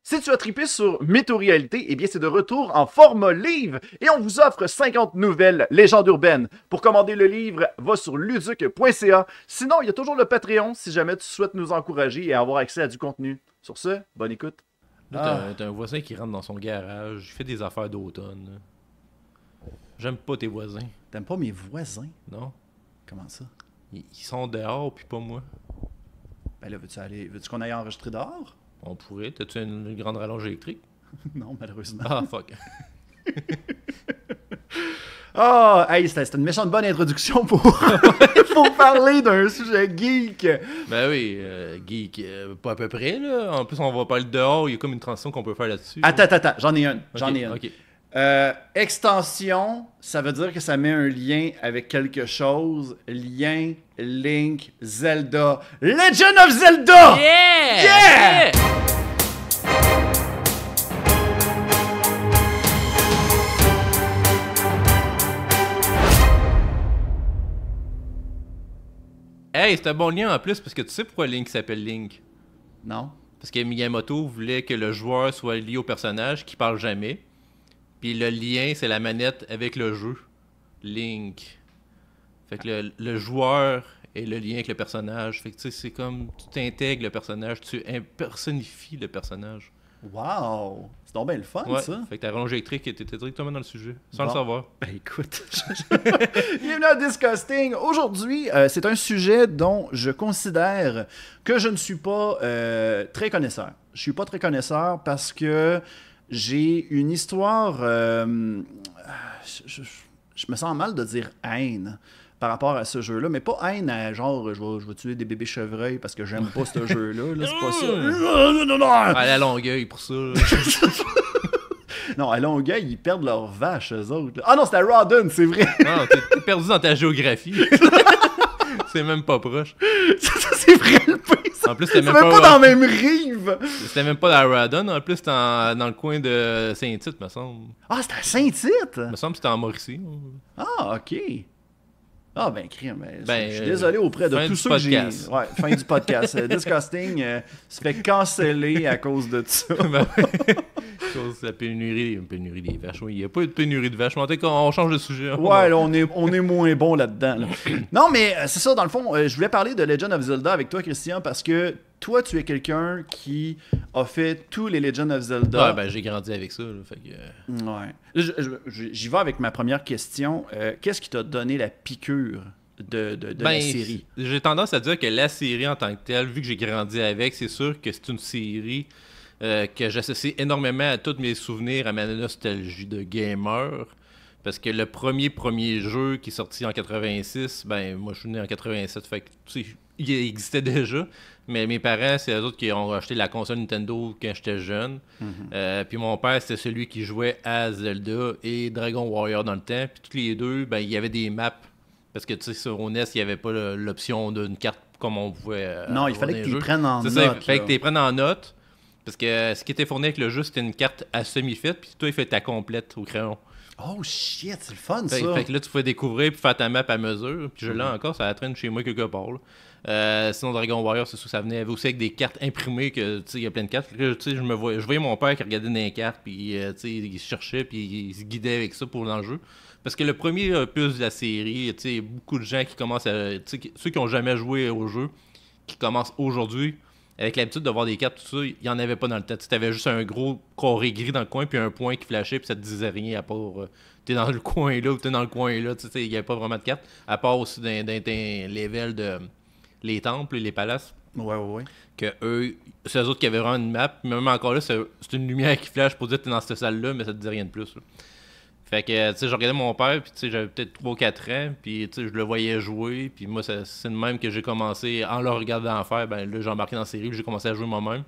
Si tu as trippé sur Mytho-Réalité, eh bien c'est de retour en format livre et on vous offre 50 nouvelles légendes urbaines. Pour commander le livre, va sur luduc.ca. Sinon, il y a toujours le Patreon si jamais tu souhaites nous encourager et avoir accès à du contenu. Sur ce, bonne écoute. Là, t'as un voisin qui rentre dans son garage, il fait des affaires d'automne. J'aime pas tes voisins, T'aimes pas mes voisins? non? Comment ça? Ils sont dehors, puis pas moi. Ben là, veux-tu qu'on aille enregistrer dehors? On pourrait. T'as-tu une grande rallonge électrique? Non, malheureusement. Ah, fuck. Ah, hey, c'était une méchante bonne introduction pour parler d'un sujet geek. Ben oui, geek, pas à peu près, là. En plus, on va parler de dehors, il y a comme une transition qu'on peut faire là-dessus. Attends, j'en ai une. Ok. Extension, ça veut dire que ça met un lien avec quelque chose. Lien, Link, Zelda. Legend of Zelda! Yeah! Hey, c'est un bon lien en plus, parce que tu sais pourquoi Link s'appelle Link? Non. Parce que Miyamoto voulait que le joueur soit lié au personnage qui parle jamais. Puis le lien, c'est la manette avec le jeu. Link. Fait que le joueur est le lien avec le personnage. Fait que tu sais, c'est comme tu t'intègres le personnage, tu impersonnifies le personnage. Wow! C'est donc bien le fun, Ouais. ça. Fait que ta rallonge électrique était directement dans le sujet, sans le Bon. savoir. Ben écoute, bienvenue à Disgusting. Aujourd'hui, c'est un sujet dont je considère que je ne suis pas très connaisseur. Je suis pas très connaisseur parce que j'ai une histoire... je me sens mal de dire haine par rapport à ce jeu-là, mais pas haine à genre je vais tuer des bébés chevreuils parce que j'aime pas ce jeu-là. Là, c'est pas ça. Aller à Longueuil pour ça. là. Non, à Longueuil, ils perdent leurs vaches, eux autres. Ah non, c'était à Rawdon, c'est vrai. Non, t'es perdu dans ta géographie. C'est même pas proche. C'est vrai le pire, ça. En plus, C'est même pas dans la même rive. C'était même pas dans Radon, en plus, c'était dans le coin de Saint-Tite, me semble. Ah, c'était à Saint-Tite. Me semble que c'était en Mauricie. Ah, OK. Ah, ben, crime. Ben, je suis désolé auprès de fin tous du ceux que j'ai... podcast. Ouais, fin du podcast. Disgusting se fait canceller à cause de ça. Ben, cause de la pénurie des vaches. Oui, il n'y a pas eu de pénurie de vaches. Mais en tout cas, on change de sujet. Ouais, là, on est moins bon là-dedans. là. Non, mais c'est ça, dans le fond, je voulais parler de Legend of Zelda avec toi, Christian, parce que toi, tu es quelqu'un qui a fait tous les Legend of Zelda. Ouais, ben, j'ai grandi avec ça. Là, fait que, Ouais. J'y vais avec ma première question. Qu'est-ce qui t'a donné la piqûre de la série? J'ai tendance à dire que la série en tant que telle, vu que j'ai grandi avec, c'est sûr que c'est une série que j'associe énormément à tous mes souvenirs, à ma nostalgie de gamer. Parce que le premier jeu qui est sorti en 86, ben moi je suis né en 87, fait que tu sais, il existait déjà. Mais mes parents, c'est eux autres qui ont acheté la console Nintendo quand j'étais jeune. Puis mon père, c'était celui qui jouait à Zelda et Dragon Warrior dans le temps. Puis tous les deux, ben il y avait des maps. Parce que tu sais, sur NES, il n'y avait pas l'option d'une carte comme on pouvait. Non, il avoir fallait dans que les tu jeux. les prennes en C'est note. ça, il fallait là. que tu les prennes en note. Parce que ce qui était fourni avec le jeu, c'était une carte à semi-faite. Puis toi, il fait ta complète au crayon. Oh shit, c'est le fun, Fait, ça. fait que là, tu pouvais découvrir puis faire ta map à mesure. Puis je l'ai encore, ça la traîne chez moi quelque part. Là. Sinon, Dragon Warrior, c'est sûr que ça venait aussi avec des cartes imprimées, que tu sais, il y a plein de cartes. Là, tu sais, je voyais mon père qui regardait dans les cartes, puis tu sais, il cherchait, puis il se guidait avec ça pour dans le jeu. Parce que le premier opus de la série, tu sais, beaucoup de gens qui commencent à. Tu sais, ceux qui n'ont jamais joué au jeu, qui commencent aujourd'hui, avec l'habitude de voir des cartes, tout ça, il n'y en avait pas dans le temps. Tu avais juste un gros carré gris dans le coin, puis un point qui flashait, puis ça te disait rien à part t'es dans le coin là ou t'es dans le coin là. Tu sais, il n'y avait pas vraiment de cartes, à part aussi dans tes levels de les temples et les palaces. Ouais. Que eux, c'est eux autres qui avaient vraiment une map. Mais même encore là, c'est une lumière qui flash pour dire que t'es dans cette salle-là, mais ça te dit rien de plus. Là. Fait que, tu sais, je regardais mon père, puis tu sais, j'avais peut-être 3 ou 4 ans, puis tu sais, je le voyais jouer, puis moi, c'est de même que j'ai commencé, en le regardant faire, ben là, j'ai embarqué dans la série, puis j'ai commencé à jouer moi-même.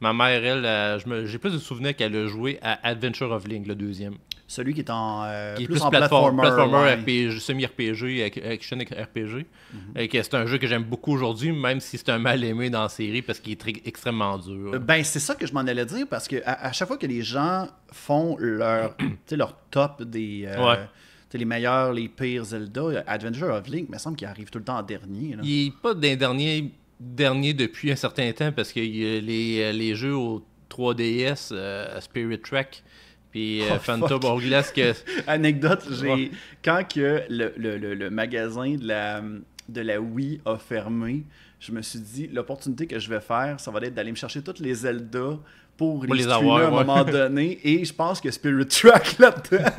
Ma mère, elle, j'ai plus de souvenirs qu'elle a joué à Adventure of Link, le deuxième. Celui qui est en Qui est plus en platformer ouais. RPG, semi-RPG, action RPG. Et que c'est un jeu que j'aime beaucoup aujourd'hui, même si c'est un mal aimé dans la série, parce qu'il est extrêmement dur. Ben, c'est ça que je m'en allais dire, parce que à chaque fois que les gens font leur top des... Ouais. les meilleurs, les pires Zelda, Adventure of Link, il me semble qu'il arrive tout le temps en dernier. Là. Il est pas d'un dernier depuis un certain temps, parce que les jeux 3DS, Spirit Track, puis Phantom fuck. Hourglass que... Anecdote, Ouais. quand que le magasin de la Wii a fermé, je me suis dit, l'opportunité que je vais faire, ça va être d'aller me chercher toutes les Zelda pour les streamer avoir, à un ouais. moment donné, et je pense que Spirit Track là-dedans.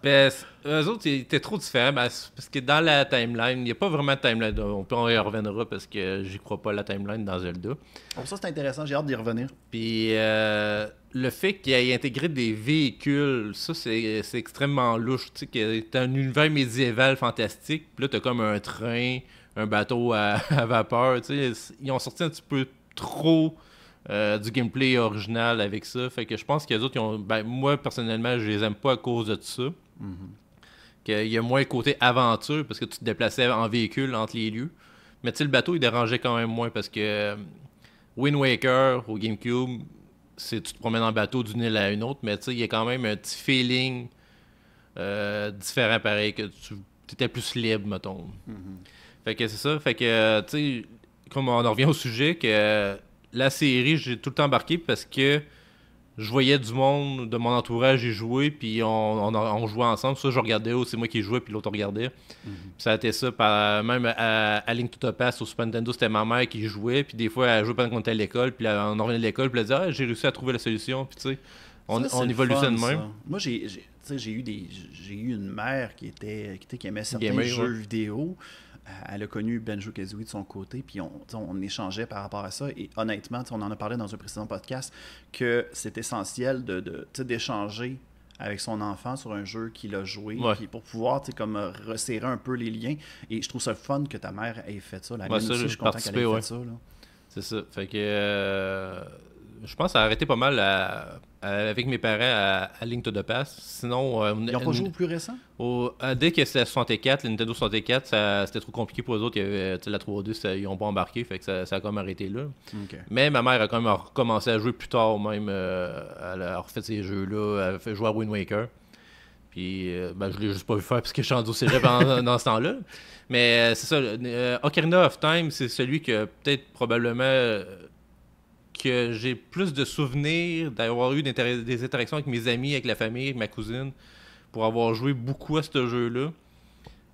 Ben, eux autres, ils étaient trop différents, parce que dans la timeline, il n'y a pas vraiment de timeline. On y reviendra parce que j'y crois pas la timeline dans Zelda. Bon, ça c'est intéressant, j'ai hâte d'y revenir. Puis le fait qu'il ait intégré des véhicules, ça c'est extrêmement louche. Tu sais, que t'as un univers médiéval fantastique, puis là t'as comme un train, un bateau à vapeur. Tu sais, ils ont sorti un petit peu trop du gameplay original avec ça. Fait que je pense que les autres, moi personnellement, je les aime pas à cause de ça. Qu'il y a moins le côté aventure parce que tu te déplaçais en véhicule entre les lieux. Mais tu sais, le bateau il dérangeait quand même moins parce que Wind Waker au GameCube, tu te promènes en bateau d'une île à une autre, mais tu sais, il y a quand même un petit feeling différent pareil, que tu étais plus libre, mettons. Fait que c'est ça, fait que tu sais, comme on en revient au sujet, que la série, j'ai tout le temps embarqué parce que je voyais du monde de mon entourage y jouer, puis on jouait ensemble. Ça, je regardais, c'est moi qui jouais, puis l'autre regardait. Puis ça a été ça, même à Link to the Past, au Super Nintendo, c'était ma mère qui jouait, puis des fois, elle jouait pendant qu'on était à l'école, puis là, on revenait de l'école, puis elle disait « Ah, j'ai réussi à trouver la solution », puis tu sais, on évolue ça de même. Moi, j'ai eu une mère qui aimait certains Gamer, jeux ouais. vidéo. Elle a connu Banjo-Kazooie de son côté, puis on échangeait par rapport à ça. Et honnêtement, on en a parlé dans un précédent podcast, que c'est essentiel d'échanger avec son enfant sur un jeu qu'il a joué, Ouais. puis pour pouvoir comme resserrer un peu les liens. Et je trouve ça fun que ta mère ait fait ça. La Ouais, mienne ça, aussi, je j'ai suis content qu'elle ait participé, fait ouais. ça. Là. C'est ça. Fait que je pense que ça a arrêté pas mal avec mes parents à Link to the Past. Sinon, Ils n'ont pas joué au plus récent? dès que c'était 64, le Nintendo 64, c'était trop compliqué pour eux autres. Il y avait, la 3D, ils n'ont pas embarqué, fait que ça a comme arrêté là. Ok. Mais ma mère a quand même recommencé à jouer plus tard même. Elle a refait ces jeux-là. Elle a fait jouer à Wind Waker. Puis je l'ai juste pas vu faire parce que je suis rendu au cégep dans ce temps-là. Mais c'est ça. Ocarina of Time, c'est celui que peut-être probablement que j'ai plus de souvenirs d'avoir eu des interactions avec mes amis, avec la famille, avec ma cousine, pour avoir joué beaucoup à ce jeu-là.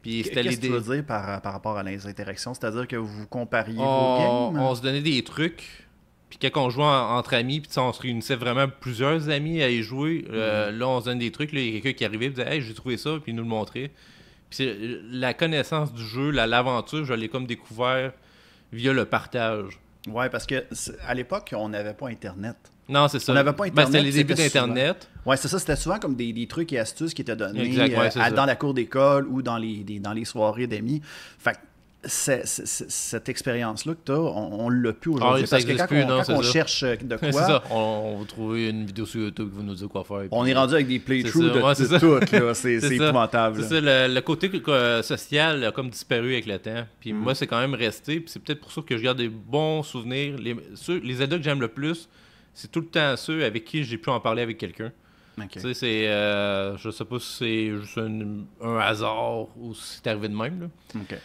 Puis c'était Qu'est-ce que tu l'idée. veux dire par rapport à les interactions? C'est-à-dire que vous compariez vos On games? se donnait des trucs. Puis quand on jouait entre amis, puis on se réunissait vraiment plusieurs amis à y jouer, là on se donne des trucs, là, il y a quelqu'un qui arrivait et disait « Hey, j'ai trouvé ça », puis il nous le montrait. Puis la connaissance du jeu, l'aventure, je l'ai comme découvert via le partage. Ouais, parce que à l'époque, on n'avait pas Internet. Non, c'est ça. On n'avait pas Internet. C'était les débuts c'était d'Internet. Ouais, c'est ça. C'était souvent comme des trucs et astuces qui étaient donnés Exact, ouais, c'est ça. dans la cour d'école ou dans les soirées d'amis. Fait que cette expérience-là que tu as, on l'a plus aujourd'hui. ça parce que existe quand plus, on, non, quand c'est on ça. cherche de C'est quoi, ça. On va trouver une vidéo sur YouTube qui va nous dire quoi faire. on puis- est rendu avec des playthroughs C'est ça, ouais, c'est de ça. tout. là. C'est C'est ça. épouvantable. C'est là. ça, le côté social a comme disparu avec le temps. Puis moi, c'est quand même resté. Puis c'est peut-être pour ça que je garde des bons souvenirs. Les Zelda que j'aime le plus, c'est tout le temps ceux avec qui j'ai pu en parler avec quelqu'un. Ok. Tu sais, je sais pas si c'est juste un hasard ou si c'est arrivé de même, là. Ok.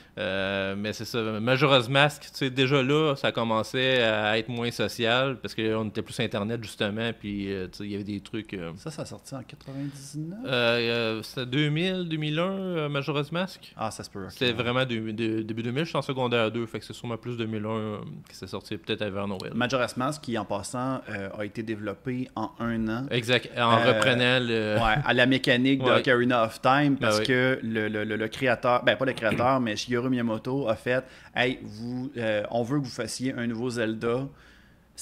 Mais c'est ça. Majora's Mask, tu sais, déjà là, ça commençait à être moins social parce qu'on était plus Internet, justement. Puis, tu sais, il y avait des trucs. Ça a sorti en 99? C'était 2000, 2001, Majora's Mask. Ah, ça se peut. ok. C'était vraiment début 2000, je suis en secondaire 2, fait que c'est sûrement plus 2001 qui s'est sorti peut-être avant Noël. Majora's Mask, qui en passant a été développé en 1 an. Exact, en reprenant le... Ouais, à la mécanique de Ouais. Ocarina of Time, parce Ah oui. que le créateur, ben pas le créateur, mais Shigeru Miyamoto a fait « Hey, on veut que vous fassiez un nouveau Zelda. »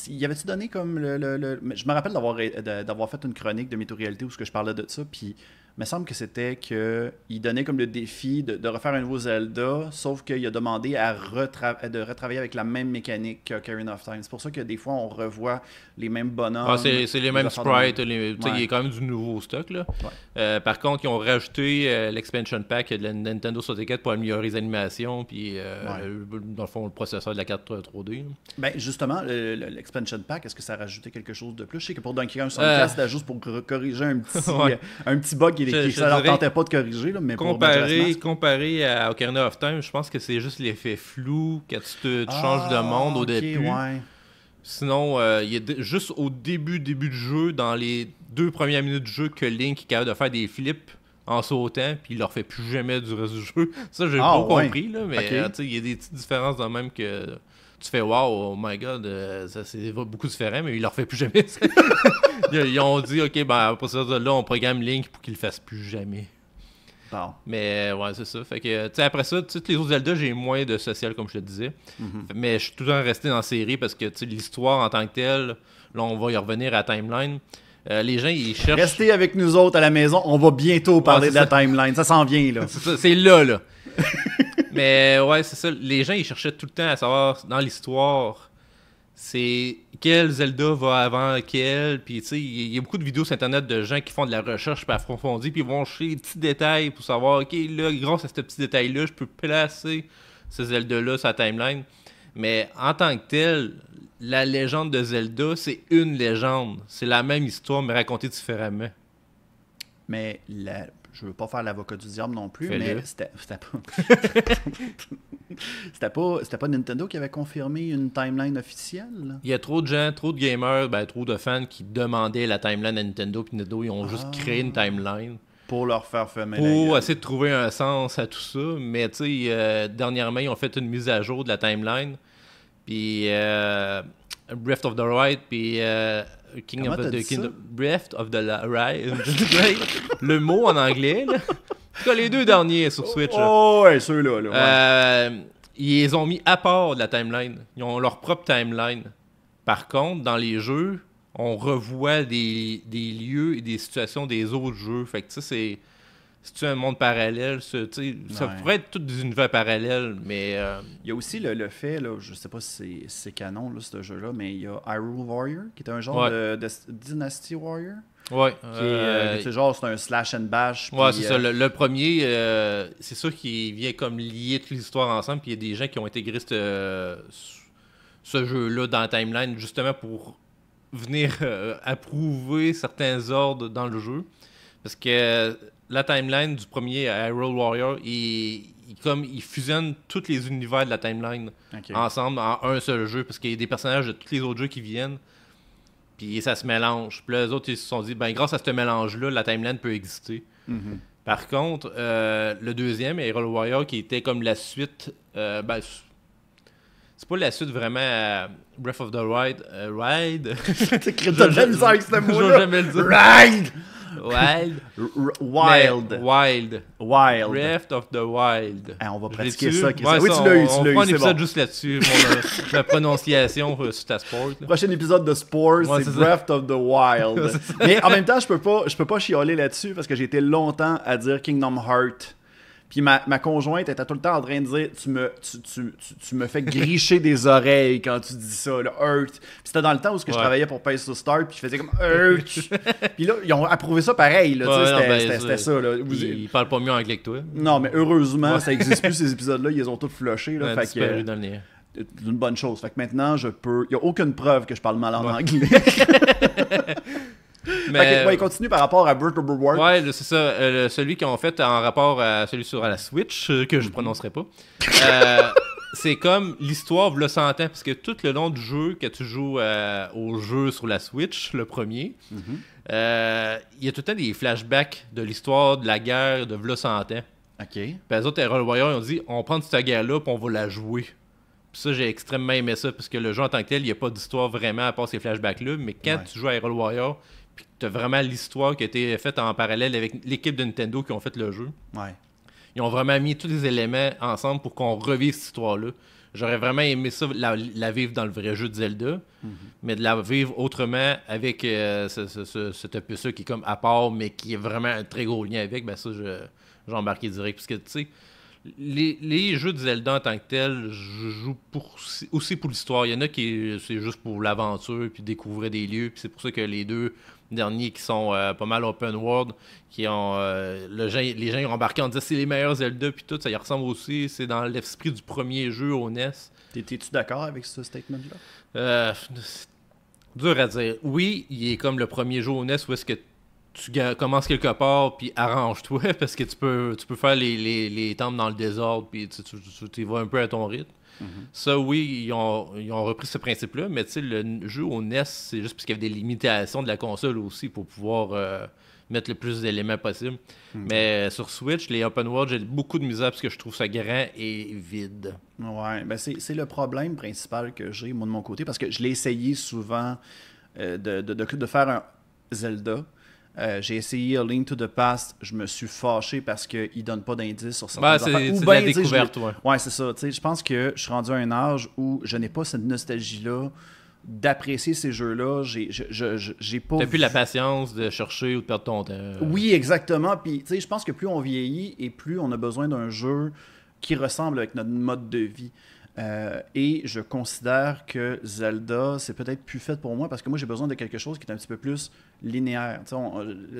Y avait-tu donné comme je me rappelle d'avoir fait une chronique de Mytho-Réalité où je parlais de ça, puis il me semble que c'était qu'il donnait comme le défi de refaire un nouveau Zelda, sauf qu'il a demandé de retravailler avec la même mécanique qu'Ocarina of Time. C'est pour ça que des fois, on revoit les mêmes bonhommes. c'est les mêmes affaires de même. sprites, tu sais, il y a quand même du nouveau stock, là. Ouais. Par contre, ils ont rajouté l'expansion pack de la Nintendo 64 pour améliorer les animations, puis dans le fond, le processeur de la carte 3D. là. Ben justement, l'expansion pack, est-ce que ça a rajouté quelque chose de plus? Je sais que pour Donkey Kong 64, c'était juste pour corriger un petit, Ouais. un petit bug qui Je ça leur dirais, tentait pas de corriger, là, mais pour Majora's Mask. Comparé à Ocarina of Time, je pense que c'est juste l'effet flou quand tu changes de monde au ok, début. ouais. Sinon, il y a juste au début du jeu, dans les 2 premières minutes du jeu, que Link est capable de faire des flips en sautant, puis il leur fait plus jamais du reste du jeu. Ça, j'ai pas compris, là, mais Okay. tu sais, il y a des petites différences dans le même que tu fais wow, oh my god, ça c'est beaucoup différent, mais il leur fait plus jamais ça. Ils ont dit, ok, ben après ça, là, on programme Link pour qu'il le fasse plus jamais. Bon. Mais ouais, c'est ça. Fait que, tu sais, après ça, toutes les autres Zelda, j'ai moins de social, comme je te disais. Mais je suis tout le temps resté dans la série parce que, tu sais, l'histoire en tant que telle, là, on va y revenir à la timeline. Les gens, ils cherchent. Restez avec nous autres à la maison. On va bientôt parler de la timeline. Ça s'en vient, là. C'est ça, c'est là. Mais ouais, c'est ça. Les gens, ils cherchaient tout le temps à savoir, dans l'histoire, c'est quel Zelda va avant quel. Puis, tu sais, il y a beaucoup de vidéos sur Internet de gens qui font de la recherche pas approfondie, puis ils vont chercher des petits détails pour savoir, ok, là, grâce à ce petit détail-là, je peux placer ce Zelda-là sur la timeline. Mais en tant que tel, la légende de Zelda, c'est une légende. C'est la même histoire, mais racontée différemment. Mais je veux pas faire l'avocat du diable non plus, Fais-le. mais c'était pas Nintendo qui avait confirmé une timeline officielle, là? Il y a trop de gens, trop de gamers, trop de fans qui demandaient la timeline à Nintendo, puis Nintendo, ils ont juste créé une timeline Pour leur faire fermer la pour gueule. essayer de trouver un sens à tout ça. Mais tu sais, dernièrement, ils ont fait une mise à jour de la timeline, puis Breath of the Wild, puis Comment t'as dit ça? Breath of the Wild, le mot en anglais, là. En tout cas, les 2 derniers sur Switch. là. Oh, ouais, ceux-là, là. Ouais. Ils les ont mis à part de la timeline. Ils ont leur propre timeline. Par contre, dans les jeux, on revoit des lieux et des situations des autres jeux. Fait que tu sais, c'est un monde parallèle. Ça pourrait être tous des univers parallèles, mais... Il y a aussi le fait, là, je sais pas si c'est canon, là, ce jeu-là, mais il y a Hyrule Warrior, qui est un genre de Dynasty Warrior. Ouais. C'est genre, c'est un slash and bash. Ouais, puis, c'est ça. Le premier, c'est sûr qu'il vient comme lier toute l'histoire ensemble. Puis il y a des gens qui ont intégré ce jeu-là dans la timeline justement pour venir approuver certains ordres dans le jeu. Parce que la timeline du premier Hyrule Warrior, il fusionne tous les univers de la timeline ensemble en un seul jeu. Parce qu'il y a des personnages de tous les autres jeux qui viennent. Puis ça se mélange. Puis là, les autres, ils se sont dit, grâce à ce mélange-là, la timeline peut exister. Mhm. Par contre, le deuxième, Hyrule Warrior, qui était comme la suite... c'est pas la suite vraiment à Breath of the Wild. Ride. T'as de la misère avec ce Je mot-là. vais jamais le dire. Ride! Wild. Wild. Wild. Wild. Breath of the Wild. On va Je pratiquer l'ai-tu? ça, Christian. Ouais, Oui, ça, tu l'as eu, on fera un c'est épisode bon. juste là-dessus, la prononciation sur ta sport. là. Prochain épisode de Sport, Ouais, c'est c'est Breath of the Wild. Ouais, c'est ça. Mais en même temps, je peux pas chialer là-dessus parce que j'ai été longtemps à dire Kingdom Heart. Puis ma conjointe était tout le temps en train de dire tu me fais gricher des oreilles quand tu dis ça, le Heart. Puis c'était dans le temps où je travaillais pour Pace to Start, puis je faisais comme Heart. Puis là, ils ont approuvé ça pareil. Là, tu sais, c'était ça. Là. Ils parlent pas mieux anglais que toi. Non, mais heureusement, ça existe plus ces épisodes-là. Ils les ont tous flushés. Là, fait Disparu que, dans le néant. c'est une bonne chose. Fait que maintenant, il n'y a aucune preuve que je parle mal en anglais. Mais, Ouais, continue par rapport à Breath of the Wild. ouais, là, c'est ça. Celui qu'ils ont fait en rapport à celui sur la Switch, que je ne prononcerai pas. C'est comme l'histoire vous le sentant, parce que tout le long du jeu, que tu joues au jeu sur la Switch, le premier, il y a tout le temps des flashbacks de l'histoire de la guerre de V'là 100 ans. OK. Puis les autres Hyrule Warrior, ils ont dit on prend cette guerre-là, puis on va la jouer. Puis ça, j'ai extrêmement aimé ça, parce que le jeu en tant que tel, il n'y a pas d'histoire vraiment à part ces flashbacks-là, mais quand tu joues à Hyrule Warrior, puis tu as vraiment l'histoire qui a été faite en parallèle avec l'équipe de Nintendo qui ont fait le jeu. Ouais. Ils ont vraiment mis tous les éléments ensemble pour qu'on revive cette histoire-là. J'aurais vraiment aimé ça, la vivre dans le vrai jeu de Zelda, mais de la vivre autrement avec cet opus-là qui est comme à part, mais qui est vraiment un très gros lien avec. Ben ça, j'ai embarqué direct. Parce que, tu sais, les jeux de Zelda en tant que tel, je joue aussi pour l'histoire. Il y en a qui c'est juste pour l'aventure, puis découvrir des lieux. Puis c'est pour ça que les 2 derniers qui sont pas mal open world, qui ont les gens ont embarqué en disant c'est les meilleurs Zelda, puis tout, ça y ressemble aussi. C'est dans l'esprit du premier jeu au NES. T'es-tu d'accord avec ce statement-là? C'est dur à dire. Oui, il est comme le premier jeu au NES où est-ce que commences quelque part, puis arrange-toi, parce que tu peux faire les temples dans le désordre, puis tu y vas un peu à ton rythme. Ça, oui, ils ont repris ce principe-là, mais tu sais, le jeu au NES, c'est juste parce qu'il y avait des limitations de la console aussi pour pouvoir mettre le plus d'éléments possible. Mais sur Switch, les open world, j'ai beaucoup de misère parce que je trouve ça grand et vide. Ouais, ben c'est le problème principal que j'ai, moi, de mon côté, parce que je l'ai essayé souvent de faire un Zelda. J'ai essayé A Link to the Past, je me suis fâché parce qu'il ne donne pas d'indices sur certaines affaires. C'est de la découverte, ouais. Ouais, c'est ça. Je pense que je suis rendu à un âge où je n'ai pas cette nostalgie-là d'apprécier ces jeux-là. J'ai pas... T'as plus la patience de chercher ou de perdre ton temps. Oui, exactement. Puis, je pense que plus on vieillit et plus on a besoin d'un jeu qui ressemble avec notre mode de vie. Et je considère que Zelda, c'est peut-être plus fait pour moi parce que moi, j'ai besoin de quelque chose qui est un petit peu plus linéaire.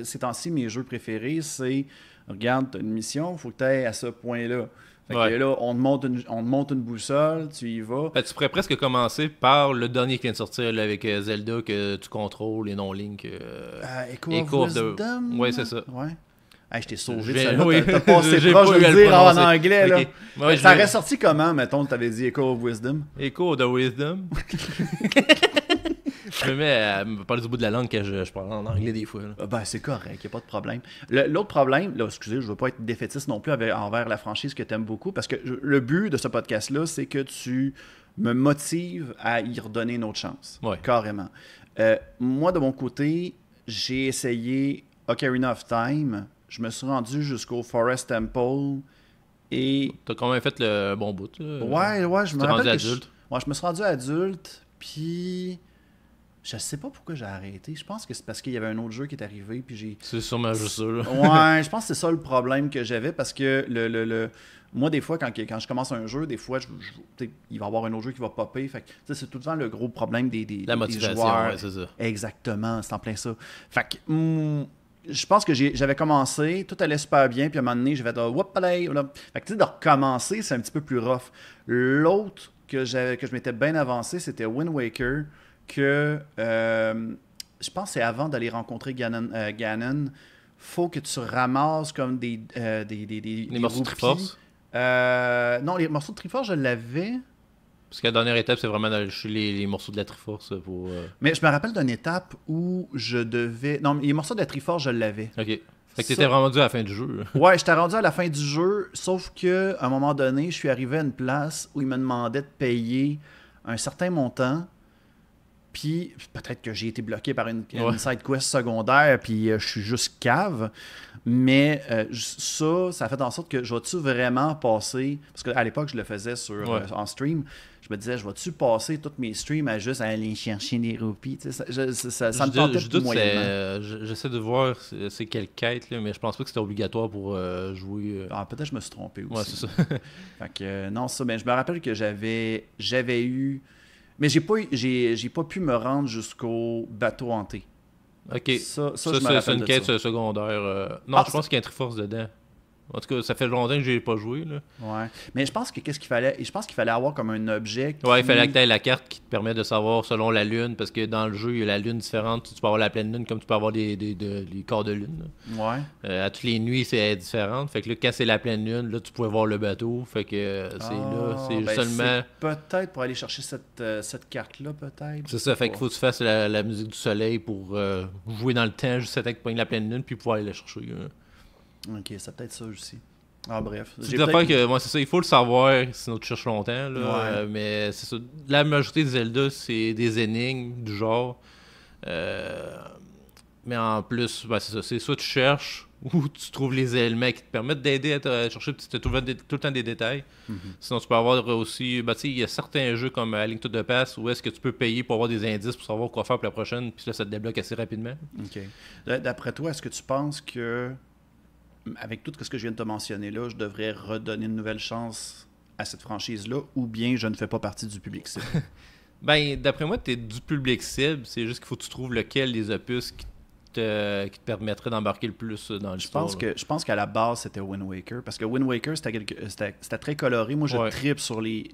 Ces temps-ci, mes jeux préférés, c'est regarde, tu as une mission, il faut que tu ailles à ce point-là. Fait que là, on te monte une boussole, tu y vas. Tu pourrais presque commencer par le dernier qui vient de sortir là, avec Zelda que tu contrôles et non Link. Echo of Wisdom? Ouais, c'est ça. Ouais. Hey, je t'ai sauvé de ça. Oui. T'as passé J'ai proche pas de eu à le le dire en prononcer. anglais. Là. Ouais, ça aurait sorti comment, mettons, t'avais dit Echo of Wisdom? Echo of Wisdom. Je me mets à me parler du bout de la langue que je parle en anglais des fois. Là. Ben, c'est correct, il n'y a pas de problème. L'autre problème, là, excusez, je ne veux pas être défaitiste non plus envers la franchise que tu aimes beaucoup, parce que le but de ce podcast-là, c'est que tu me motives à y redonner une autre chance. Ouais. Carrément. Moi, de mon côté, j'ai essayé Ocarina of Time. Je me suis rendu jusqu'au Forest Temple et... T'as quand même fait le bon bout. Là. Ouais, je me rappelle rendu que adulte. je me suis rendu adulte, puis... Je sais pas pourquoi j'ai arrêté. Je pense que c'est parce qu'il y avait un autre jeu qui est arrivé, puis j'ai... C'est sûrement juste ça. Là. Ouais, je pense que c'est ça le problème que j'avais, parce que moi, des fois, quand je commence un jeu, des fois, il va y avoir un autre jeu qui va popper. Fait que, c'est tout le temps le gros problème des motivation, joueurs. ouais, c'est ça. Exactement, c'est en plein ça. Fait que, je pense que j'avais commencé, tout allait super bien, puis à un moment donné, je vais dire, whoop, allez, là. Fait que, de recommencer, c'est un petit peu plus rough. L'autre que je m'étais bien avancé, c'était Wind Waker, que je pense que c'est avant d'aller rencontrer Ganon, faut que tu ramasses comme des morceaux de Triforce. Non, les morceaux de Triforce, je l'avais. Parce que la dernière étape, c'est vraiment d'aller chercher les morceaux de la Triforce pour... Mais je me rappelle d'une étape où je devais... Non, les morceaux de la Triforce, je l'avais. OK. Fait que t'étais rendu à la fin du jeu. Ouais, j'étais rendu à la fin du jeu, sauf qu'à un moment donné, je suis arrivé à une place où il me demandait de payer un certain montant. Puis peut-être que j'ai été bloqué par une side quest secondaire, puis je suis juste cave. Mais ça a fait en sorte que je vais-tu vraiment passer... Parce qu'à l'époque, je le faisais en stream. Je me disais, je vais-tu passer tous mes streams à juste aller chercher des roupies? Tu sais, ça me tentait tout moyennement. J'essaie de voir c'est quelle quête, là, mais je pense pas que c'était obligatoire pour jouer. Peut-être que je me suis trompé aussi. Ouais, c'est ça. Fait que, non, ça, ben, je me rappelle que j'avais eu... Mais j'ai pas pu me rendre jusqu'au bateau hanté. Ok. Ça c'est une quête secondaire. Non, je pense qu'il y a un Triforce dedans. En tout cas, ça fait longtemps que j'ai pas joué. Là. Ouais. Mais je pense que qu'est-ce qu'il fallait. Je pense qu'il fallait avoir comme un objet. Ouais, il fallait que tu aies la carte qui te permet de savoir selon la lune, parce que dans le jeu, il y a la lune différente. Tu peux avoir la pleine lune comme tu peux avoir les corps de lune. Là. Ouais. À toutes les nuits, c'est différent. Fait que là, quand c'est la pleine lune, là, tu pouvais voir le bateau. Fait que c'est seulement. C'est peut-être pour aller chercher cette carte-là, peut-être. C'est ça. Fait qu'il faut que tu fasses la musique du soleil pour jouer dans le temps, juste avec la pleine lune, puis pouvoir aller la chercher. Ok, c'est peut-être ça aussi. Ah, bref. C'est ça, il faut le savoir, sinon tu cherches longtemps. Là, ouais. Mais c'est ça. La majorité de Zelda, c'est des énigmes du genre. Mais en plus, c'est ça. C'est soit tu cherches ou tu trouves les éléments qui te permettent d'aider à chercher, puis tu te trouves tout le temps des détails. Mm-hmm. Sinon, tu peux avoir aussi... il y a certains jeux comme A Link to the Past où est-ce que tu peux payer pour avoir des indices pour savoir quoi faire pour la prochaine, puis là, ça te débloque assez rapidement. Ok. D'après toi, est-ce que tu penses que avec tout ce que je viens de te mentionner là, je devrais redonner une nouvelle chance à cette franchise-là, ou bien je ne fais pas partie du public cible? D'après moi, tu es du public cible. C'est juste qu'il faut que tu trouves lequel des opus qui te permettrait d'embarquer le plus dans l'histoire. Je pense qu'à la base, c'était Wind Waker, parce que Wind Waker, c'était très coloré. Moi, je trippe sur le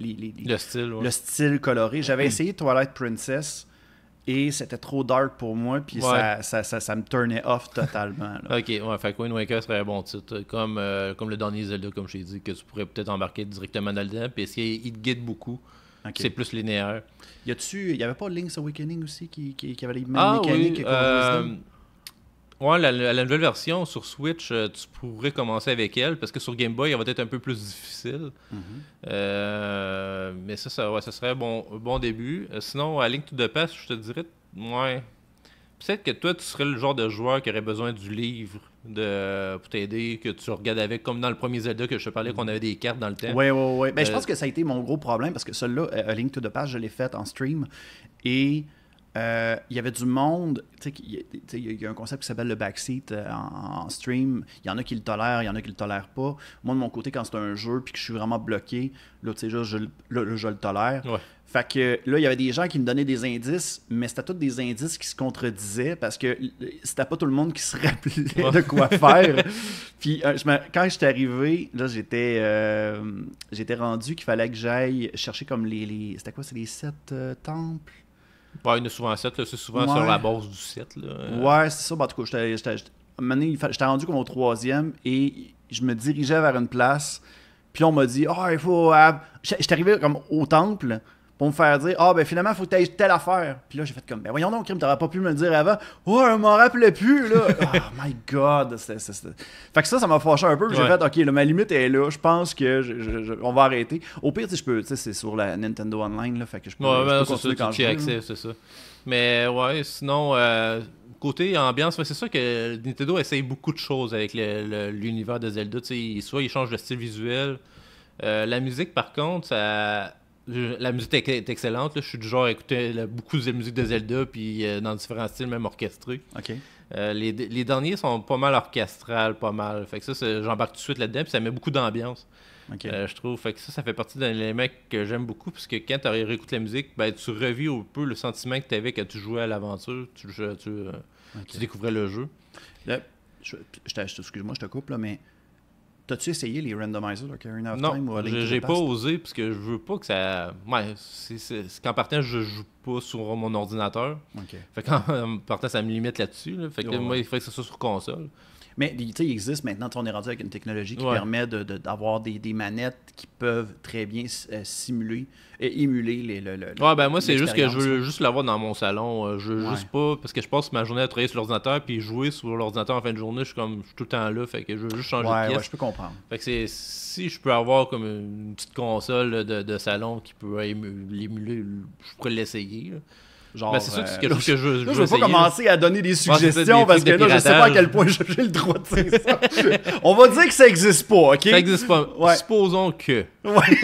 style. Ouais. Le style coloré. J'avais essayé Twilight Princess, et c'était trop dark pour moi, puis Ouais. ça me turnait off totalement. Là. Ok, ouais, fait que Wind Waker serait un bon titre. Comme le dernier Zelda, comme je t'ai dit, que tu pourrais peut-être embarquer directement dans le dedans. Puis il te guide beaucoup. Ok. C'est plus linéaire. Il y avait pas Link's Awakening aussi qui avait les mêmes Ah mécaniques oui, que Wisdom? ouais, la nouvelle version sur Switch, tu pourrais commencer avec elle, parce que sur Game Boy, elle va être un peu plus difficile. Mais ouais, ça serait un bon début. Sinon, à Link to the Past, je te dirais, ouais, peut-être que toi, tu serais le genre de joueur qui aurait besoin du livre pour t'aider, que tu regardes avec, comme dans le premier Zelda que je te parlais, qu'on avait des cartes dans le temps. Oui. Ben, je pense que ça a été mon gros problème parce que celui-là, A Link to the Past, je l'ai fait en stream et il y avait du monde. Il y a un concept qui s'appelle le backseat en stream. Il y en a qui le tolèrent, il y en a qui le tolèrent pas. Moi, de mon côté, quand c'est un jeu puis que je suis vraiment bloqué, là, je le tolère. Ouais. Fait que là, il y avait des gens qui me donnaient des indices, mais c'était tous des indices qui se contredisaient parce que c'était pas tout le monde qui se rappelait de quoi faire. Puis quand j'étais arrivé, là, j'étais rendu qu'il fallait que j'aille chercher comme c'était quoi, c'est les 7 temples? Ouais, il y en a souvent 7, là, c'est souvent Ouais. sur la base du 7. Là. Ouais, c'est ça. Ben, en tout cas, j'étais rendu comme au 3e et je me dirigeais vers une place. Puis on m'a dit, il faut. J'étais arrivé comme au temple pour me faire dire, ben finalement, il faut que tu aies telle affaire. Puis là, j'ai fait comme, ben voyons donc, crime, t'aurais pas pu me le dire avant. Je m'en rappelais plus, là. Oh my god. Fait que ça m'a fâché un peu. Puis j'ai fait, ok, là, ma limite est là. Je pense que on va arrêter. Au pire, c'est sur la Nintendo Online, là. Fait que je peux, continuer quand je veux. Accès, c'est ça. Mais ouais, sinon, côté ambiance, c'est sûr que Nintendo essaye beaucoup de choses avec l'univers de Zelda. Soit il change le style visuel. La musique, par contre, la musique est excellente. Là. Je suis du genre à écouter beaucoup de musique de Zelda, puis dans différents styles, même orchestrés. Ok. Les derniers sont pas mal orchestrales, pas mal. Fait que ça, j'embarque tout de suite là-dedans, puis ça met beaucoup d'ambiance. Okay. Je trouve. Fait que ça fait partie d'un élément que j'aime beaucoup, puisque quand tu réécoutes la musique, ben, tu revis un peu le sentiment que tu avais quand tu jouais à l'aventure, tu découvrais le jeu. Là, excuse-moi, je te coupe, là, mais t'as-tu essayé les randomizers, Ocarina of Non, Time ou A Link to the j'ai Past? pas osé, parce que je veux pas que ça... Ouais, c'est qu'en partant, je joue pas sur mon ordinateur. Ok. Fait qu'en partant, ça me limite là-dessus. Là. Fait que moi, il faudrait que ce soit sur console. Mais tu sais, il existe maintenant, on est rendu avec une technologie qui permet d'avoir des manettes qui peuvent très bien simuler et émuler moi, c'est juste que je veux juste l'avoir dans mon salon. Je veux juste pas, parce que je passe ma journée à travailler sur l'ordinateur, puis jouer sur l'ordinateur en fin de journée, je suis tout le temps là, fait que je veux juste changer de pièce. Ouais, je peux comprendre. Fait que si je peux avoir comme une petite console de salon qui peut l'émuler, je pourrais l'essayer. Là. Genre, ben, c'est sûr que je veux pas essayer, commencer à donner des suggestions des parce que là, je sais pas à quel point j'ai le droit de dire ça. On va dire que ça existe pas, ok? Ça existe pas. Ouais. Supposons que. Ouais.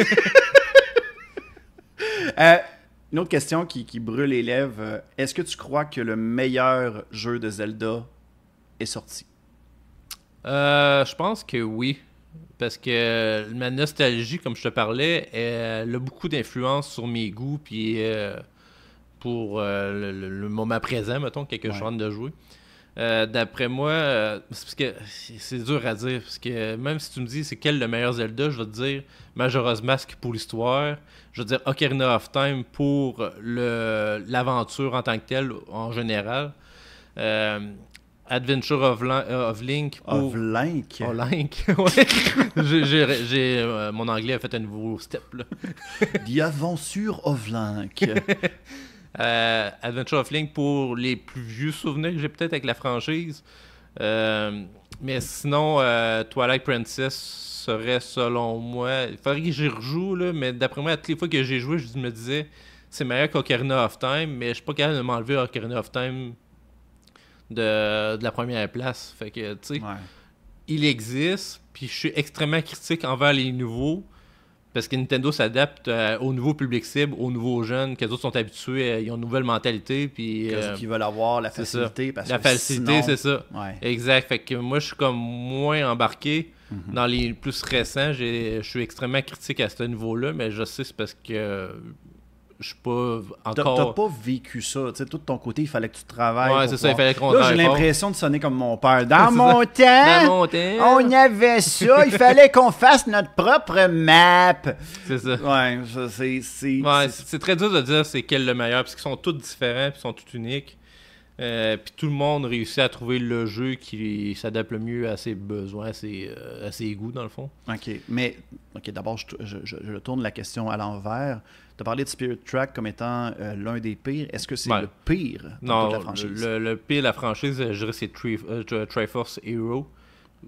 Une autre question qui brûle les lèvres. Est-ce que tu crois que le meilleur jeu de Zelda est sorti? Je pense que oui. Parce que ma nostalgie, comme je te parlais, elle a beaucoup d'influence sur mes goûts, puis pour le moment présent, mettons, quelque chose de jouer. D'après moi, c'est parce que c'est dur à dire, parce que même si tu me dis c'est quel le meilleur Zelda, je vais te dire Majora's Mask pour l'histoire, je vais te dire Ocarina of Time pour l'aventure en tant que telle, en général. Adventure of Link pour... Of Link? Oh, Link, ouais. Mon anglais a fait un nouveau step, là. The Adventure of Link. Adventure of Link pour les plus vieux souvenirs que j'ai peut-être avec la franchise. Mais sinon, Twilight Princess serait, selon moi... Il faudrait que j'y rejoue, là, mais d'après moi, toutes les fois que j'ai joué, je me disais c'est meilleur qu'Ocarina of Time, mais je suis pas capable de m'enlever Ocarina of Time de la première place. Fait que, tu sais, il existe, puis je suis extrêmement critique envers les nouveaux, parce que Nintendo s'adapte au nouveau public cible, aux nouveaux jeunes, que les autres sont habitués, ils ont une nouvelle mentalité, puis... Qui veulent avoir la facilité, parce que facilité, sinon... c'est ça. Ouais. Exact. Fait que moi, je suis comme moins embarqué. Dans les plus récents, je suis extrêmement critique à ce niveau-là, mais je sais c'est parce que je suis pas T'as encore... pas vécu ça, tu sais, tout de ton côté, il fallait que tu travailles. Ouais, pour c'est ça, il pouvoir- fallait qu'on Là, travaille j'ai fort. l'impression de sonner comme mon père. Dans C'est mon ça. temps, Dans mon temps. on avait ça, il fallait qu'on fasse notre propre map. C'est ça. Ouais, ça, Ouais, c'est très dur de dire c'est quel le meilleur, parce qu'ils sont tous différents, puis ils sont tous uniques. Puis tout le monde réussit à trouver le jeu qui s'adapte le mieux à ses besoins, à ses goûts, dans le fond. OK, mais d'abord, je tourne la question à l'envers. Tu as parlé de Spirit Track comme étant l'un des pires. Est-ce que c'est Ouais. le pire dans Non, toute la franchise? le pire de la franchise, je dirais, c'est Triforce Hero.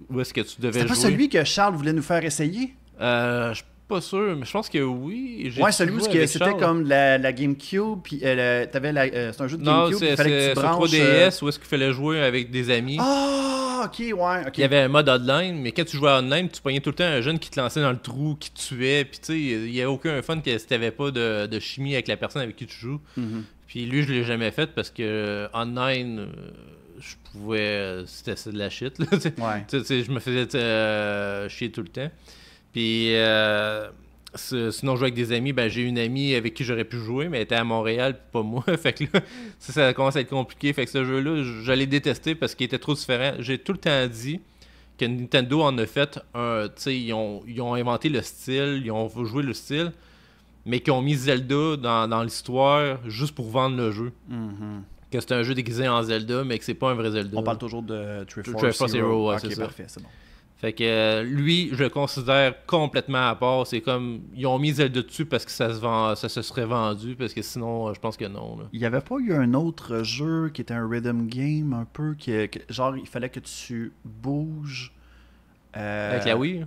Où est-ce que tu devais C'était jouer? pas celui que Charles voulait nous faire essayer? Je suis pas sûr, mais je pense que oui. J'ai Ouais, celui où joué que avec c'était Charles. comme la GameCube, puis t'avais c'est un jeu de Non, GameCube, c'est il fallait que sur tu branches... 3DS, où est-ce qu'il fallait jouer avec des amis. Ah, ok, ouais, ok. Il y avait un mode online, mais quand tu jouais online, tu pognais tout le temps un jeune qui te lançait dans le trou, qui te tuait, puis tu sais, il y a aucun fun si t'avais pas de chimie avec la personne avec qui tu joues. Mhm. Puis lui, je l'ai jamais fait parce que online, je pouvais... C'était de la shit, là. Ouais. Tu sais, je me faisais chier tout le temps. Puis sinon, je jouais avec des amis. Ben, j'ai une amie avec qui j'aurais pu jouer, mais elle était à Montréal, puis pas moi. Fait que là, ça commence à être compliqué. Fait que ce jeu-là, je l'ai détesté parce qu'il était trop différent. J'ai tout le temps dit que Nintendo en a fait un... Tu sais, ils ont inventé le style, ils ont joué le style, mais qu'ils ont mis Zelda dans l'histoire juste pour vendre le jeu. Mhm. Que c'est un jeu déguisé en Zelda, mais que c'est pas un vrai Zelda. On parle toujours de Triforce Triforce Hero, ouais, ok, c'est ça. parfait, c'est bon. Fait que lui, je le considère complètement à part. C'est comme, ils ont mis Zelda dessus parce que ça se serait vendu, parce que sinon, je pense que non. Là. Il y avait pas eu un autre jeu qui était un rhythm game un peu, genre il fallait que tu bouges. Avec la Wii,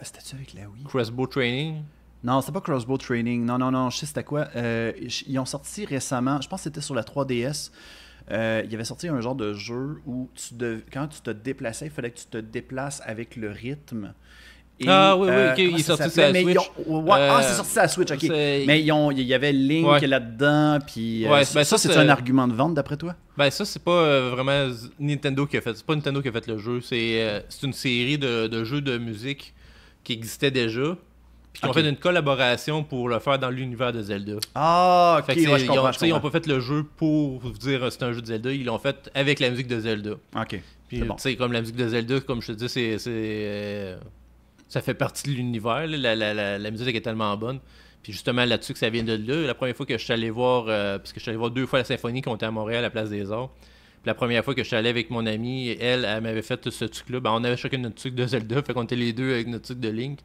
C'était-tu avec la Wii? Crossbow Training. Non, c'était pas Crossbow Training. Non, je sais c'était quoi. Ils ont sorti récemment, je pense que c'était sur la 3DS. Il y avait sorti un genre de jeu où quand tu te déplaçais, il fallait que tu te déplaces avec le rythme. Et, Oui, ok, comment il est ça sorti s'appelait? sur la Mais Switch. c'est sorti sur la Switch, ok. C'est- Mais il y avait Link Ouais. là-dedans, puis Ouais, ça, ben c'est c'est- un argument de vente d'après toi? Ben ça, c'est pas vraiment Nintendo qui a fait. C'est pas Nintendo qui a fait le jeu. C'est une série de jeux de musique qui existait déjà. Puis qui ont Ok. fait une collaboration pour le faire dans l'univers de Zelda. Ah, ok, Fait que ouais, je ils comprends, ont, je ils ont comprends. pas fait le jeu pour vous dire c'est un jeu de Zelda, ils l'ont fait avec la musique de Zelda. Ok, Puis c'est bon. tu sais, comme la musique de Zelda, comme je te dis, ça fait partie de l'univers. Là. La musique est tellement bonne. Puis justement là-dessus que ça vient de là. La première fois que je suis allé voir, parce que je suis allé voir 2 fois la symphonie qu'on était à Montréal à la Place des Arts. Puis la première fois que je suis allé avec mon amie, elle m'avait fait ce truc-là. Ben, on avait chacun notre truc de Zelda, fait qu'on était les deux avec notre truc de Link.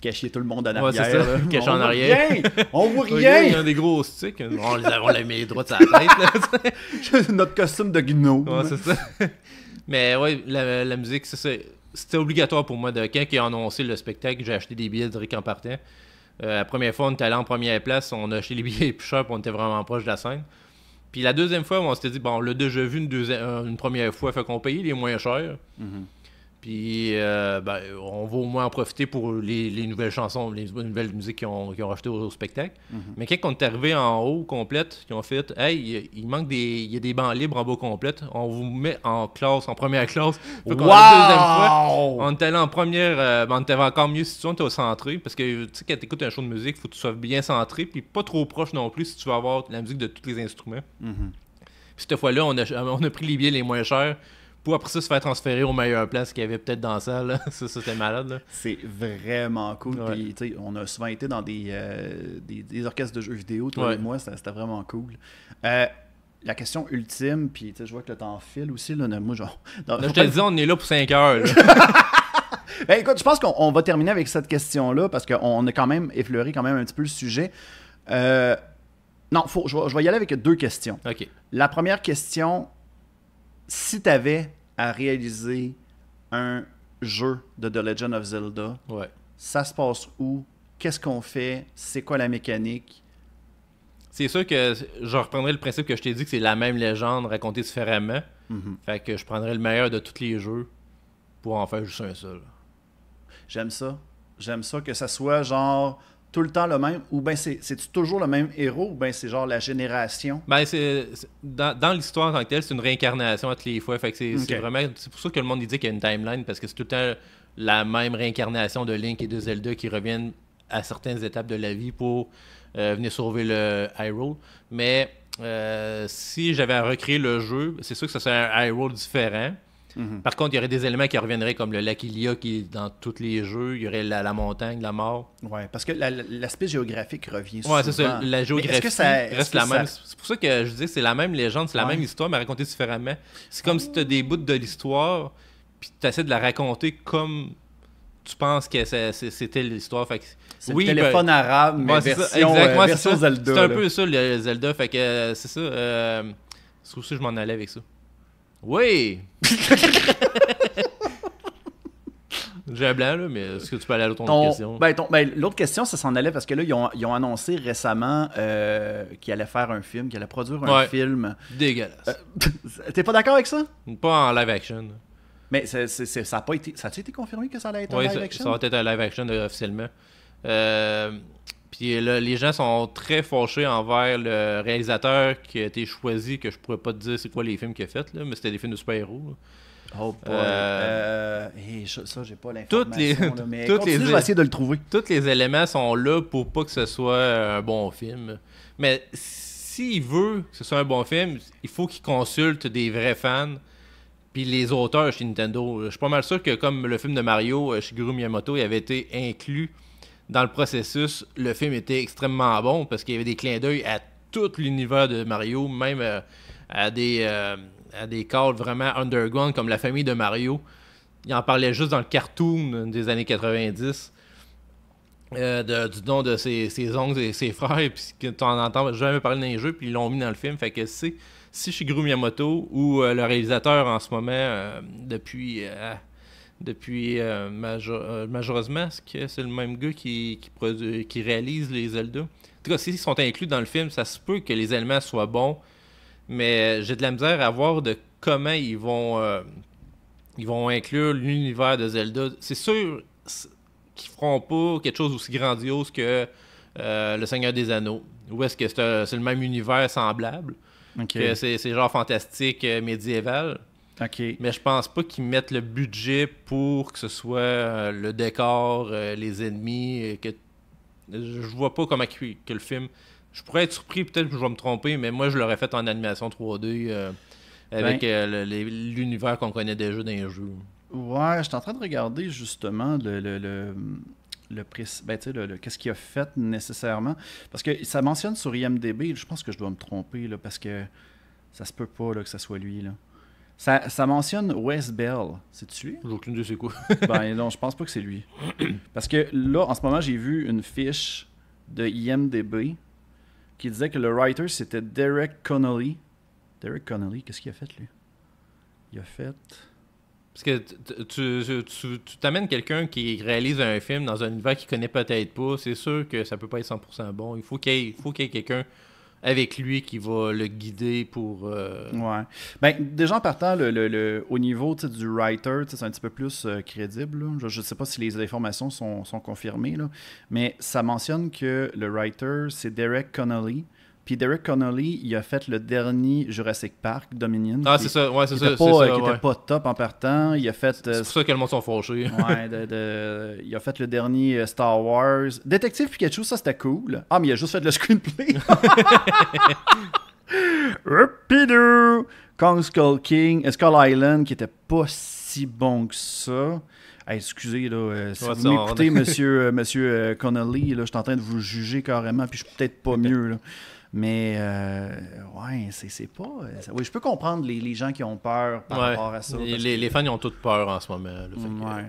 Cacher tout le monde en Ouais, c'est arrière. ça. là. Caché On en voit arrière. rien! On voit Il y a rien! des gros sticks. On les mis les droits de sa tête. Là. Notre costume de gnome. Ouais, c'est ça. Mais ouais, la musique, c'était obligatoire pour moi. Quand ils ont annoncé le spectacle, j'ai acheté des billets direct en partant. La première fois, on était allé en première place, on a acheté les billets les plus chers, puis on était vraiment proche de la scène. Puis la deuxième fois, on s'était dit, bon, on l'a déjà vu une première fois, fait qu'on payait les moins chers. Mhm. Puis on va au moins en profiter pour les nouvelles chansons, les nouvelles musiques qu'ils ont rachetées au spectacle. Mhm. Mais quand on est arrivé en haut complète, ils ont fait hey, il y a des bancs libres en bas complète, on vous met en première classe. Fait qu'on, la deuxième fois, Wow! on était allé en première, on était encore mieux si tu es au centré, parce que tu sais, quand tu écoutes un show de musique, il faut que tu sois bien centré, puis pas trop proche non plus si tu veux avoir la musique de tous les instruments. Mhm. Puis cette fois-là, on a pris les billets les moins chers pour après ça se faire transférer aux meilleures places qu'il y avait peut-être dans la salle. Là. Ça, c'était malade. Là. C'est vraiment cool. Ouais. Puis, tu sais, on a souvent été dans des orchestres de jeux vidéo, toi Ouais. et moi, c'était vraiment cool. La question ultime, puis tu sais, je vois que le temps file aussi. Là, moi, genre, Là, je te dis, on est là pour 5 heures. Là. Ben, écoute, je pense qu'on va terminer avec cette question-là parce qu'on a quand même effleuré quand même un petit peu le sujet. Non, je vais y aller avec 2 questions. OK. La première question, si tu avais à réaliser un jeu de The Legend of Zelda, Ouais. ça se passe où? Qu'est-ce qu'on fait? C'est quoi la mécanique? C'est sûr que je reprendrai le principe que je t'ai dit que c'est la même légende racontée différemment. Mhm. Fait que je prendrais le meilleur de tous les jeux pour en faire juste un seul. J'aime ça. J'aime ça que ça soit genre tout le temps le même, ou bien c'est-tu toujours le même héros, ou bien c'est genre la génération? Ben, dans l'histoire en tant que telle, c'est une réincarnation à toutes les fois. Fait que c'est Ok. vraiment. C'est pour ça que le monde dit qu'il y a une timeline, parce que c'est tout le temps la même réincarnation de Link et de Zelda qui reviennent à certaines étapes de la vie pour venir sauver le Hyrule. Mais si j'avais à recréer le jeu, c'est sûr que ça serait un Hyrule différent. Par contre, il y aurait des éléments qui reviendraient comme le lac Hylia qui est dans tous les jeux. Il y aurait la montagne, la mort. Ouais, parce que l'aspect géographique revient souvent. Ouais, c'est ça. La géographie reste la même. C'est pour ça que je dis que c'est la même légende, c'est la même histoire, mais racontée différemment. C'est comme si tu as des bouts de l'histoire, puis tu essaies de la raconter comme tu penses que c'était l'histoire. Fait que, c'est le téléphone arabe, mais version Zelda. C'est un peu ça, le Zelda. Fait que c'est ça. C'est aussi je m'en allais avec ça. Oui! J'ai un blanc, là, mais est-ce que tu peux aller à l'autre question? L'autre question, ça s'en allait parce que là, ils ont annoncé récemment qu'ils allaient faire un film, qu'ils allaient produire un film. Dégueulasse. T'es pas d'accord avec ça? Pas en live action. Mais ça a pas été. Ça a-tu été confirmé que ça allait être un live action? Ça va être un live action officiellement. Puis là, les gens sont très fâchés envers le réalisateur qui a été choisi, que je pourrais pas te dire c'est quoi les films qu'il a fait, là, mais c'était des films de super-héros. Oh boy. Ça, j'ai pas l'information. Mais je vais essayer de le trouver. Tous les éléments sont là pour pas que ce soit un bon film. Mais s'il veut que ce soit un bon film, il faut qu'il consulte des vrais fans. Puis les auteurs chez Nintendo. Je suis pas mal sûr que comme le film de Mario, Shigeru Miyamoto, il avait été inclus dans le processus. Le film était extrêmement bon parce qu'il y avait des clins d'œil à tout l'univers de Mario, même à des calls vraiment underground comme la famille de Mario. Il en parlait juste dans le cartoon des années 90 du nom de ses oncles et ses frères, puis que tu en entends jamais parler dans les jeux, puis ils l'ont mis dans le film. Fait que si Shigeru Miyamoto ou le réalisateur en ce moment depuis Majora's Mask, c'est le même gars qui réalise les Zelda. En tout cas, s'ils sont inclus dans le film, ça se peut que les éléments soient bons, mais j'ai de la misère à voir de comment ils vont inclure l'univers de Zelda. C'est sûr qu'ils feront pas quelque chose aussi grandiose que Le Seigneur des Anneaux, ou est-ce que c'est le même univers semblable, que c'est genre fantastique médiéval. Okay. Mais je pense pas qu'ils mettent le budget pour que ce soit le décor, les ennemis. Je vois pas comment que le film. Je pourrais être surpris, peut-être que je vais me tromper, mais moi je l'aurais fait en animation 3D avec l'univers qu'on connaît déjà dans les jeux. Ouais, je suis en train de regarder justement qu'est-ce qu'il a fait nécessairement. Parce que ça mentionne sur IMDb, je pense que je dois me tromper là, parce que ça se peut pas là, que ça soit lui là. Ça mentionne Wes Bell. C'est-tu lui? J'ai aucune idée c'est quoi. Non, je pense pas que c'est lui. Parce que là, en ce moment, j'ai vu une fiche de IMDb qui disait que le writer, c'était Derek Connolly. Derek Connolly, qu'est-ce qu'il a fait, lui? Il a fait... Parce que tu t'amènes quelqu'un qui réalise un film dans un univers qu'il connaît peut-être pas, c'est sûr que ça peut pas être 100% bon. Il faut qu'il y ait quelqu'un avec lui qui va le guider pour... Ouais. Déjà en partant, au niveau du writer, c'est un petit peu plus crédible. Là. Je ne sais pas si les informations sont confirmées, là, mais ça mentionne que le writer, c'est Derek Connolly. Puis Derek Connolly, il a fait le dernier Jurassic Park, Dominion. Ah, c'est ça, ouais, c'est ça. Qui n'était pas top en partant. Il a fait... c'est pour ça que le monde sont fâchés. Ouais, il a fait le dernier Star Wars. Détective Pikachu, ça c'était cool. Ah, mais il a juste fait le screenplay. Pidou! Kong Skull Island, qui était pas si bon que ça. Hey, excusez, là, si vous m'écoutez, monsieur Connolly, là, je suis en train de vous juger carrément, puis je suis peut-être pas mieux, là. Mais, ouais, c'est pas... oui, je peux comprendre les gens qui ont peur par rapport à ça. Les fans, ils ont toutes peur en ce moment. Là, ouais.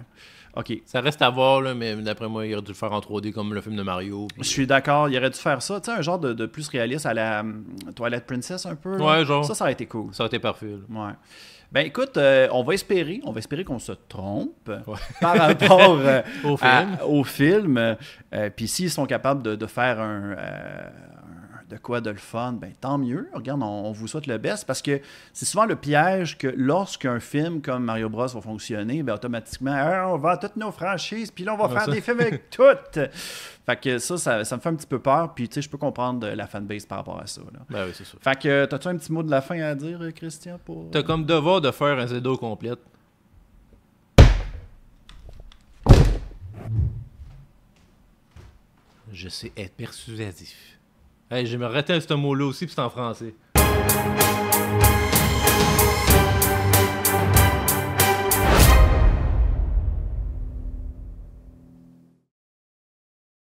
OK. Ça reste à voir, là, mais d'après moi, il aurait dû le faire en 3D comme le film de Mario. Puis... Je suis d'accord, il aurait dû faire ça. Tu sais, un genre de plus réaliste à la Twilight Princess, un peu. Là. Ouais, genre. Ça aurait été cool. Ça aurait été parfait. Là. Ouais. Ben écoute, on va espérer qu'on se trompe par rapport au film. Puis s'ils sont capables de faire de le fun, ben tant mieux. Regarde, on vous souhaite le best parce que c'est souvent le piège que lorsqu'un film comme Mario Bros va fonctionner, ben automatiquement, on va toutes nos franchises, puis là on va faire des films avec toutes. Fait que ça me fait un petit peu peur, puis tu sais, je peux comprendre la fanbase par rapport à ça. Là. Ben oui, c'est ça. Fait que, t'as-tu un petit mot de la fin à dire, Christian? T'as comme devoir de faire un Zelda complète. Je sais être persuasif. Hey, je me retiens ce mot-là aussi, puis c'est en français.